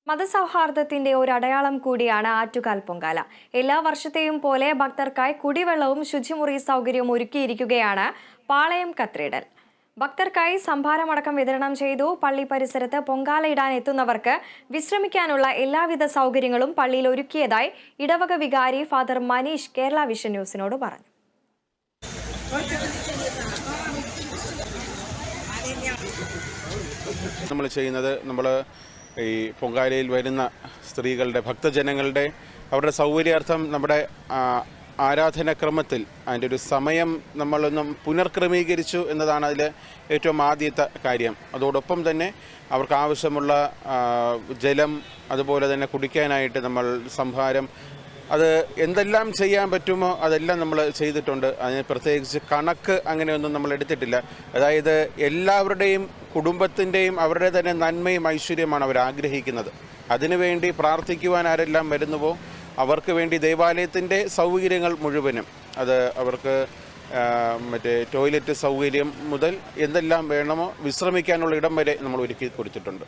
മതസൗഹാർദ്ദത്തിന്റെ ഒരു അടയാളം കൂടിയാണ് ആറ്റുകാൽ പൊങ്കാല. എല്ലാ വർഷത്തെയും പോലെ ഭക്തർക്കായി കുടിവെള്ളവും ശുചിമുറി സൗകര്യവും ഒരുക്കിയിരിക്കുകയാണ് പാളയം കത്തീഡ്രൽ. ഭക്തർക്കായി സംഭാരമടക്കം വിതരണം ചെയ്തു. പള്ളി പരിസരത്ത് പൊങ്കാലയിടാൻ എത്തുന്നവർക്ക് വിശ്രമിക്കാനുള്ള എല്ലാവിധ സൗകര്യങ്ങളും പള്ളിയിൽ ഒരുക്കിയതായി ഇടവക വികാരി ഫാദർ മനീഷ് കേരള വിഷൻ ന്യൂസിനോട് പറഞ്ഞു. നമ്മൾ ഈ പൊങ്കാലയിൽ വരുന്ന സ്ത്രീകളുടെ ഭക്തജനങ്ങളുടെ അവരുടെ സൗകര്യാർത്ഥം നമ്മുടെ ആരാധനാക്രമത്തിൽ അതിൻ്റെ ഒരു സമയം നമ്മളൊന്നും പുനർക്രമീകരിച്ചു എന്നതാണ് അതിൽ ഏറ്റവും ആദ്യത്തെ കാര്യം. അതോടൊപ്പം തന്നെ അവർക്ക് ആവശ്യമുള്ള ജലം, അതുപോലെ തന്നെ കുടിക്കാനായിട്ട് നമ്മൾ സംഭാരം, അത് എന്തെല്ലാം ചെയ്യാൻ പറ്റുമോ അതെല്ലാം നമ്മൾ ചെയ്തിട്ടുണ്ട്. അതിന് പ്രത്യേകിച്ച് കണക്ക് അങ്ങനെയൊന്നും നമ്മൾ എടുത്തിട്ടില്ല. അതായത് എല്ലാവരുടെയും കുടുംബത്തിൻ്റെയും അവരുടെ തന്നെ നന്മയും ഐശ്വര്യമാണ് അവർ ആഗ്രഹിക്കുന്നത്. അതിനുവേണ്ടി പ്രാർത്ഥിക്കുവാൻ ആരെല്ലാം വരുന്നുവോ അവർക്ക് വേണ്ടി ദേവാലയത്തിൻ്റെ സൗകര്യങ്ങൾ മുഴുവനും, അത് അവർക്ക് ടോയ്ലറ്റ് സൗകര്യം മുതൽ എന്തെല്ലാം വേണമോ വിശ്രമിക്കാനുള്ള ഇടം വരെ നമ്മൾ ഒരുക്കി കൊടുത്തിട്ടുണ്ട്.